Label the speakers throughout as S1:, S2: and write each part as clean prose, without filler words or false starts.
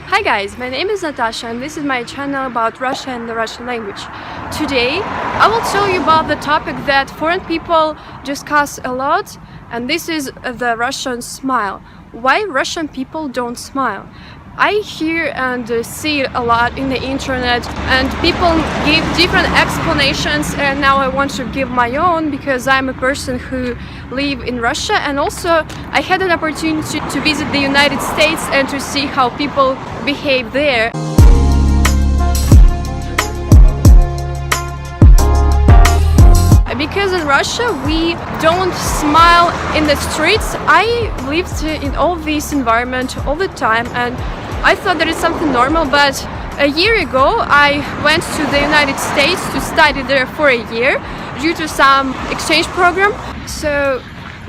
S1: Hi guys, my name is Natasha and this is my channel about Russia and the Russian language. Today I will tell you about the topic that foreign people discuss a lot, and this is the Russian smile. Why Russian people don't smile? I hear and see it a lot in the internet, and people give different explanations, and now I want to give my own because I'm a person who live in Russia, and also I had an opportunity to visit the United States and to see how people behave there. Because in Russia we don't smile in the streets. I lived in all this environment all the time and I thought that it's something normal, but a year ago I went to the United States to study there for a year due to some exchange program. So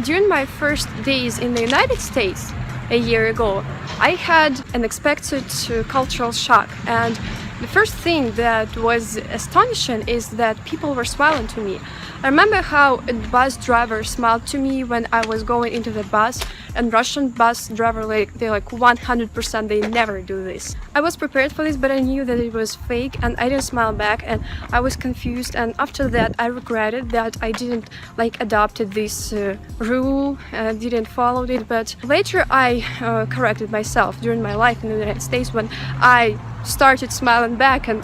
S1: during my first days in the United States a year ago, I had an unexpected cultural shock, and the first thing that was astonishing is that people were smiling to me. I remember how a bus driver smiled to me when I was going into the bus, and Russian bus driver, they're like 100%, they never do this. I was prepared for this, but I knew that it was fake and I didn't smile back, and I was confused, and after that I regretted that I didn't adopted this rule and didn't follow it. But later I corrected myself during my life in the United States when I started smiling back and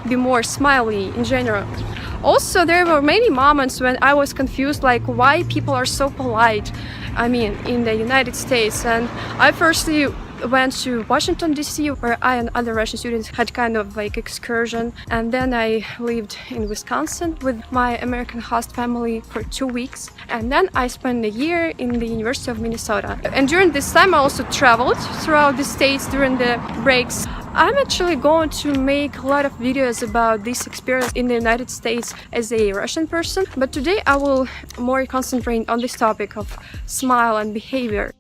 S1: be more smiley in general. Also, there were many moments when I was confused, why people are so polite, in the United States. And I firstly went to Washington DC, where I and other Russian students had kind of excursion, and then I lived in Wisconsin with my American host family for 2 weeks, and then I spent a year in the University of Minnesota. And during this time I also traveled throughout the states during the breaks. I'm actually going to make a lot of videos about this experience in the United States as a Russian person, but today I will more concentrate on this topic of smile and behavior.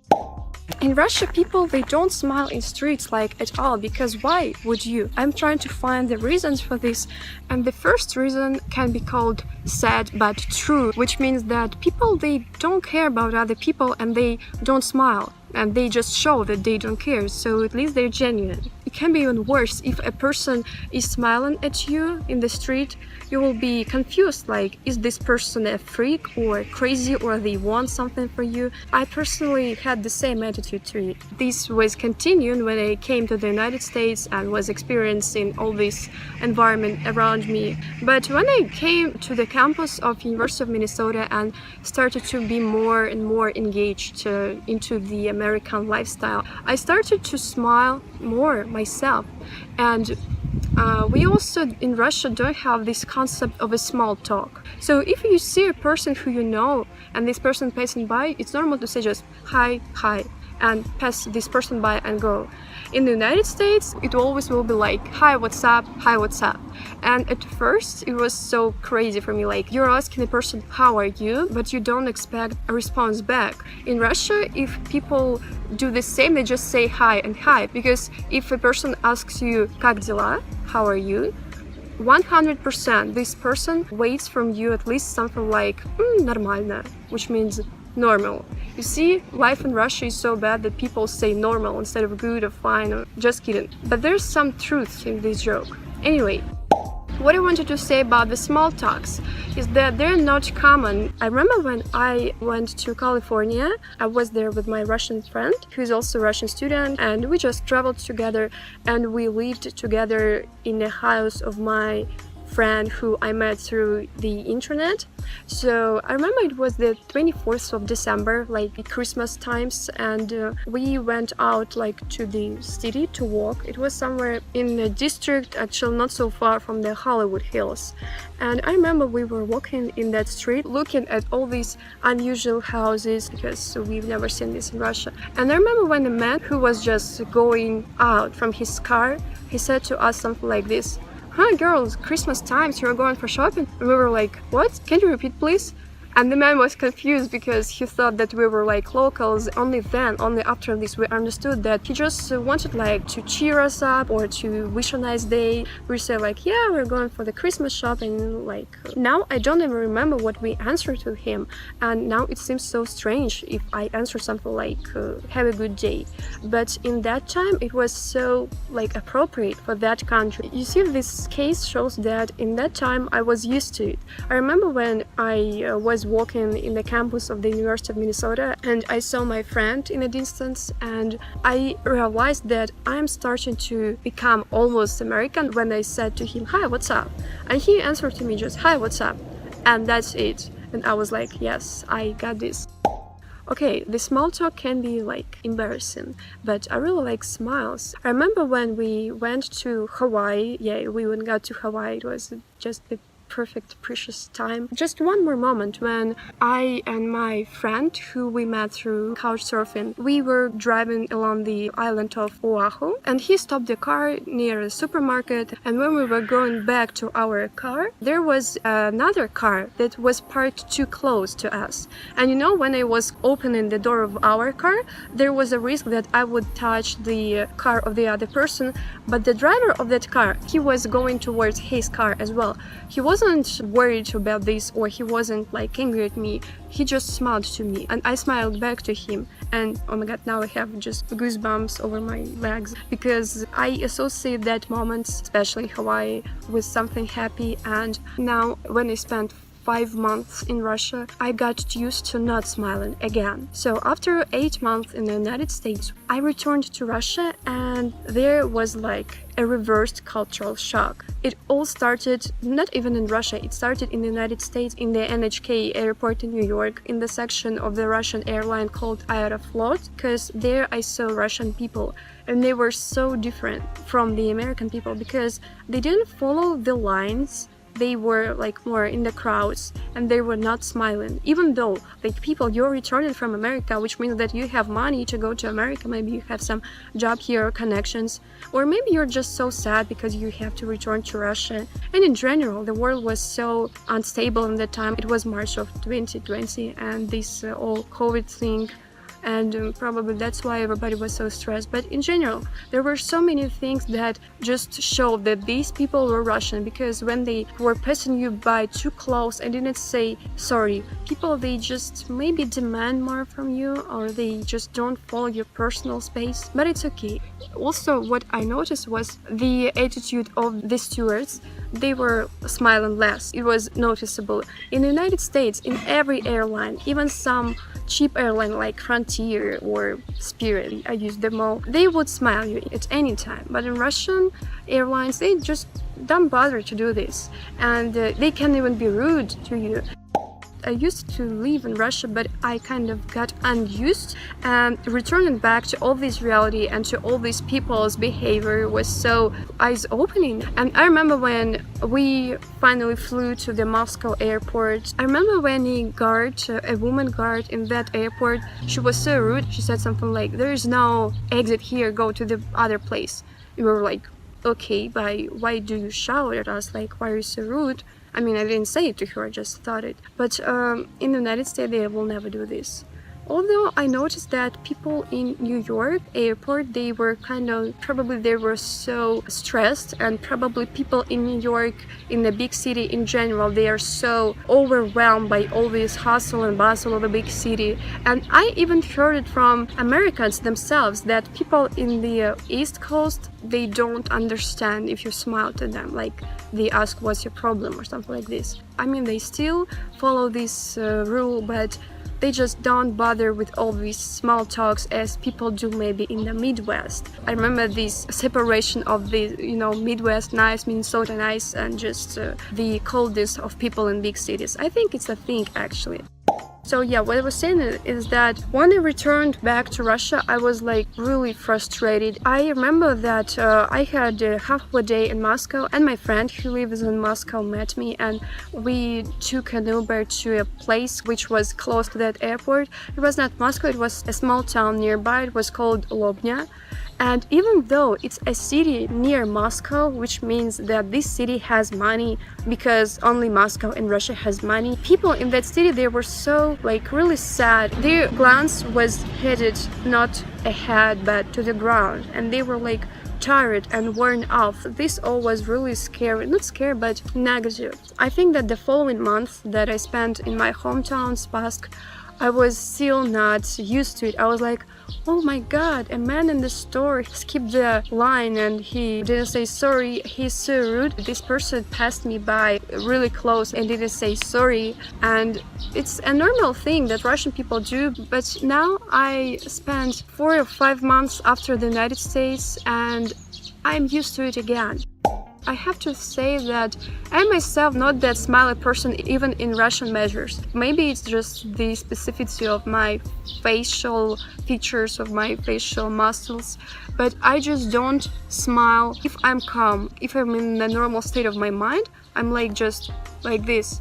S1: In Russia, people, they don't smile in streets at all, because why would you? I'm trying to find the reasons for this, and the first reason can be called sad but true, which means that people, they don't care about other people and they don't smile, and they just show that they don't care, so at least they're genuine. It can be even worse. If a person is smiling at you in the street, you will be confused, is this person a freak or crazy, or they want something from you? I personally had the same attitude to it. This was continuing when I came to the United States and was experiencing all this environment around me. But when I came to the campus of University of Minnesota and started to be more and more engaged into the American lifestyle, I started to smile more myself. And we also in Russia don't have this concept of a small talk. So if you see a person who you know and this person passing by, it's normal to say just hi, hi, and pass this person by and go. In the United States, it always will be hi, what's up, hi, what's up. And at first it was so crazy for me, you're asking a person how are you, but you don't expect a response back. In Russia, if people do the same, they just say hi and hi, because if a person asks you как дела, how are you, 100% this person waits from you at least something нормально, which means normal. You see, life in Russia is so bad that people say normal instead of good or fine or just kidding. But there's some truth in this joke. Anyway, what I wanted to say about the small talks is that they're not common. I remember when I went to California, I was there with my Russian friend, who is also a Russian student, and we just traveled together and we lived together in the house of my friend who I met through the internet. So I remember it was the 24th of December, Christmas times, and we went out to the city to walk. It was somewhere in a district, actually not so far from the Hollywood Hills. And I remember we were walking in that street looking at all these unusual houses, because we've never seen this in Russia. And I remember when the man who was just going out from his car, he said to us something like this: "Huh, girls, Christmas times, you're going for shopping?" And we were like, "What? Can you repeat, please?" And the man was confused because he thought that we were like locals. Only then, only after this, we understood that he just wanted like to cheer us up or to wish a nice day. We said like, yeah, we're going for the Christmas shopping. Like now I don't even remember what we answered to him, and now it seems so strange if I answer something like have a good day. But in that time it was so like appropriate for that country. You see, this case shows that in that time I was used to it. I remember when I was walking in the campus of the University of Minnesota and I saw my friend in the distance, and I realized that I'm starting to become almost American when I said to him, hi, what's up? And he answered to me just, hi, what's up? And that's it. And I was like, yes, I got this. Okay, the small talk can be like embarrassing, but I really like smiles. I remember when we went to Hawaii, we went got to Hawaii, it was just the perfect, precious time. Just one more moment when I and my friend, who we met through couch surfing, we were driving along the island of Oahu, and he stopped the car near a supermarket, and when we were going back to our car, there was another car that was parked too close to us. And you know, when I was opening the door of our car, there was a risk that I would touch the car of the other person, but the driver of that car, he was going towards his car as well. He wasn't worried about this, or he wasn't like angry at me. He just smiled to me and I smiled back to him, and oh my god, now I have just goosebumps over my legs because I associate that moment, especially in Hawaii, with something happy. And now when I spent 5 months in Russia, I got used to not smiling again. So after 8 months in the United States, I returned to Russia, and there was like a reversed cultural shock. It all started not even in Russia, it started in the United States, in the NHK airport in New York, in the section of the Russian airline called Aeroflot, because there I saw Russian people, and they were so different from the American people because they didn't follow the lines. They were like more in the crowds, and they were not smiling, even though like people, you're returning from America, which means that you have money to go to America, maybe you have some job here or connections, or maybe you're just so sad because you have to return to Russia. And in general, the world was so unstable in that time. It was March of 2020, and this whole COVID thing, and probably that's why everybody was so stressed. But in general, there were so many things that just showed that these people were Russian, because when they were passing you by too close and didn't say sorry, people, they just maybe demand more from you, or they just don't follow your personal space, but it's okay. Also, what I noticed was the attitude of the stewards. They were smiling less. It was noticeable. In the United States, in every airline, even some cheap airline like Frontier or Spirit, I use them all, they would smile you at any time. But in Russian airlines, they just don't bother to do this, and they can even be rude to you. I used to live in Russia, but I kind of got unused, and returning back to all this reality and to all these people's behavior was so eyes-opening. And I remember when we finally flew to the Moscow airport, I remember when a woman guard in that airport, she was so rude. She said something like, there is no exit here, go to the other place. We were like, okay, but why do you shout at us? Like, why are you so rude? I mean, I didn't say it to her, I just thought it. But in the United States, they will never do this. Although I noticed that people in New York airport, they were probably they were so stressed, and probably people in New York, in the big city in general, they are so overwhelmed by all this hustle and bustle of a big city. And I even heard it from Americans themselves that people in the East Coast, they don't understand if you smile to them, like they ask what's your problem or something like this. I mean, they still follow this rule, but they just don't bother with all these small talks as people do maybe in the Midwest. I remember this separation of the, Midwest nice, Minnesota nice, and just the coldness of people in big cities. I think it's a thing, actually. So yeah, what I was saying is that when I returned back to Russia, I was like really frustrated. I remember that I had half a day in Moscow, and my friend who lives in Moscow met me, and we took an Uber to a place which was close to that airport. It was not Moscow, it was a small town nearby. It was called Lobnya. And even though it's a city near Moscow, which means that this city has money because only Moscow in Russia has money, people in that city, they were so like really sad. Their glance was headed not ahead but to the ground, and they were like tired and worn out. This all was really scary, not scary but negative. I think that the following month that I spent in my hometown Spassk, I was still not used to it. I was like, oh my god, a man in the store skipped the line and he didn't say sorry. He's so rude. This person passed me by really close and didn't say sorry. And it's a normal thing that Russian people do. But now I spent 4 or 5 months after the United States and I'm used to it again. I have to say that I myself not that smiley person even in Russian measures. Maybe it's just the specificity of my facial features, of my facial muscles, but I just don't smile if I'm calm. If I'm in the normal state of my mind, I'm like just like this.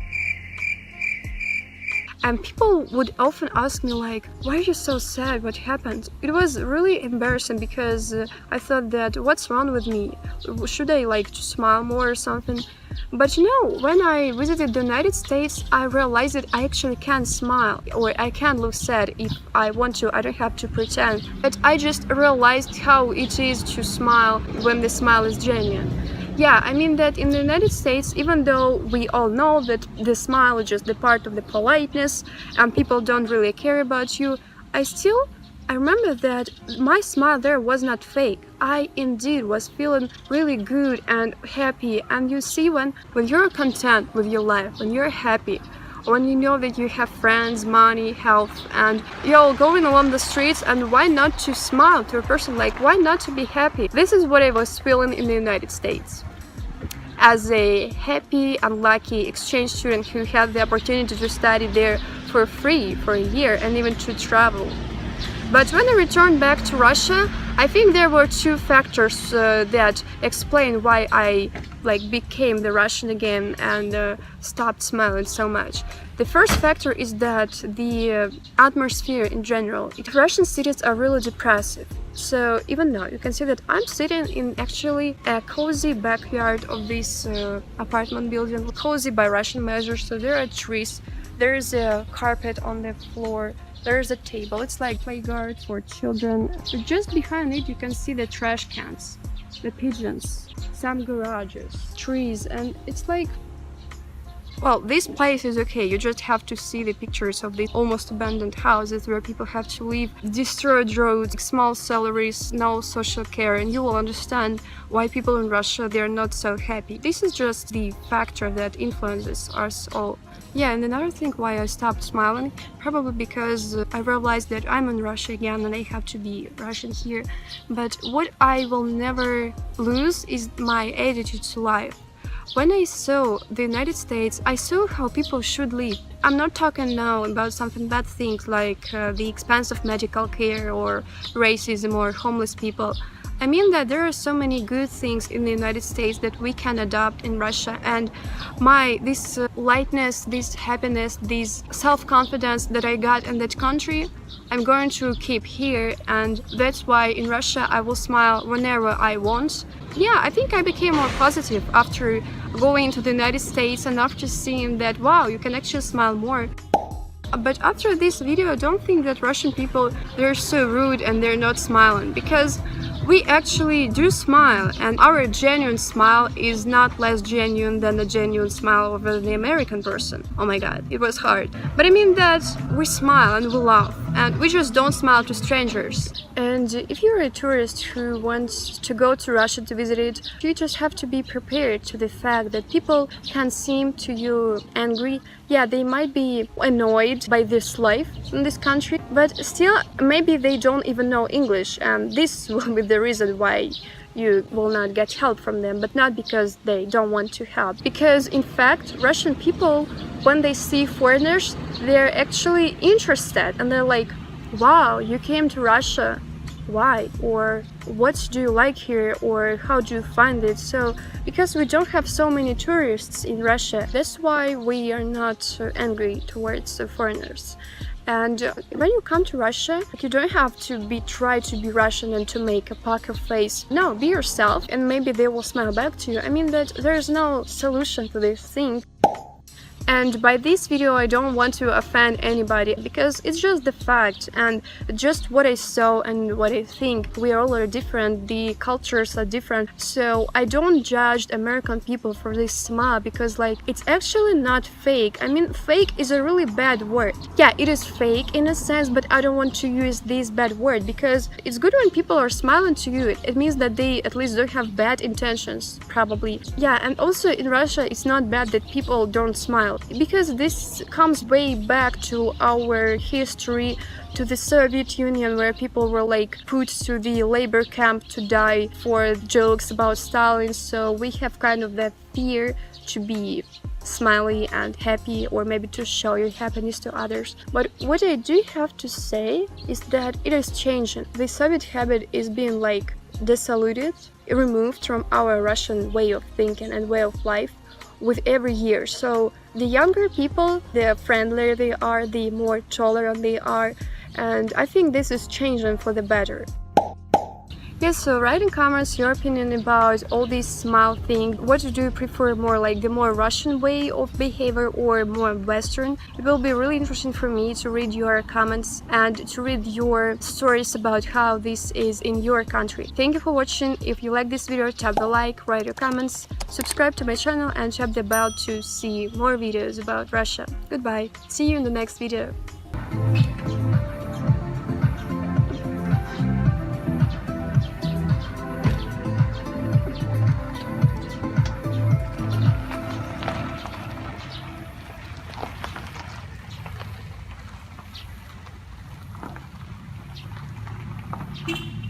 S1: And people would often ask me like, why are you so sad? What happened? It was really embarrassing because I thought that what's wrong with me? Should I like to smile more or something? But you know, when I visited the United States, I realized that I actually can smile or I can look sad if I want to. I don't have to pretend. But I just realized how it is to smile when the smile is genuine. Yeah, I mean that in the United States, even though we all know that the smile is just the part of the politeness and people don't really care about you, I remember that my smile there was not fake. I indeed was feeling really good and happy. And you see, when you're content with your life, when you're happy, when you know that you have friends, money, health, and you're going along the streets, and why not to smile to a person? Like, why not to be happy? This is what I was feeling in the United States. As a happy and lucky exchange student who had the opportunity to study there for free for a year and even to travel. But when I returned back to Russia, I think there were two factors that explain why I became the Russian again and stopped smiling so much. The first factor is that the atmosphere in general. Russian cities are really depressive. So even now you can see that I'm sitting in actually a cozy backyard of this apartment building, cozy by Russian measures. So there are trees, there is a carpet on the floor, there's a table. It's like playground for children. But just behind it you can see the trash cans, the pigeons, some garages, trees, and it's like, well, this place is okay. You just have to see the pictures of these almost abandoned houses where people have to live, destroyed roads, small salaries, no social care, and you will understand why people in Russia, they're not so happy. This is just the factor that influences us all. Yeah, and another thing why I stopped smiling, probably because I realized that I'm in Russia again and I have to be Russian here. But what I will never lose is my attitude to life. When I saw the United States, I saw how people should live. I'm not talking now about something bad things like the expense of medical care or racism or homeless people. I mean that there are so many good things in the United States that we can adopt in Russia, and this lightness, this happiness, this self-confidence that I got in that country, I'm going to keep here, and that's why in Russia I will smile whenever I want. Yeah, I think I became more positive after going to the United States and after seeing that, wow, you can actually smile more. But after this video, don't think that Russian people, they're so rude and they're not smiling, because we actually do smile, and our genuine smile is not less genuine than the genuine smile of the American person. Oh my god, it was hard. But I mean that we smile and we laugh, and we just don't smile to strangers. And if you're a tourist who wants to go to Russia to visit it, you just have to be prepared to the fact that people can seem to you angry. Yeah, they might be annoyed by this life in this country, but still maybe they don't even know English, and this will be the reason why you will not get help from them, but not because they don't want to help. Because in fact, Russian people, when they see foreigners, they're actually interested and they're like, wow, you came to Russia, why? Or what do you like here? Or how do you find it? So because we don't have so many tourists in Russia, that's why we are not angry towards foreigners. And when you come to Russia, you don't have to try to be Russian and to make a poker face. No, be yourself, and maybe they will smile back to you. I mean that there's no solution to this thing. And by this video I don't want to offend anybody, because it's just the fact and just what I saw and what I think. We all are different, the cultures are different, so I don't judge American people for this smile, because like it's actually not fake. I mean, fake is a really bad word. Yeah, it is fake in a sense, but I don't want to use this bad word, because it's good when people are smiling to you. It means that they at least don't have bad intentions, probably. Yeah, and also in Russia it's not bad that people don't smile, because this comes way back to our history, to the Soviet Union, where people were like put to the labor camp to die for jokes about Stalin. So we have kind of that fear to be smiley and happy, or maybe to show your happiness to others. But what I do have to say is that it is changing. The Soviet habit is being like diluted, removed from our Russian way of thinking and way of life with every year. So the younger people, the friendlier they are, the more tolerant they are, and I think this is changing for the better. Yes, so write in comments your opinion about all this smile thing. What do you prefer, more like the more Russian way of behavior or more Western? It will be really interesting for me to read your comments and to read your stories about how this is in your country. Thank you for watching. If you like this video, tap the like, write your comments, subscribe to my channel and tap the bell to see more videos about Russia. Goodbye. See you in the next video.
S2: you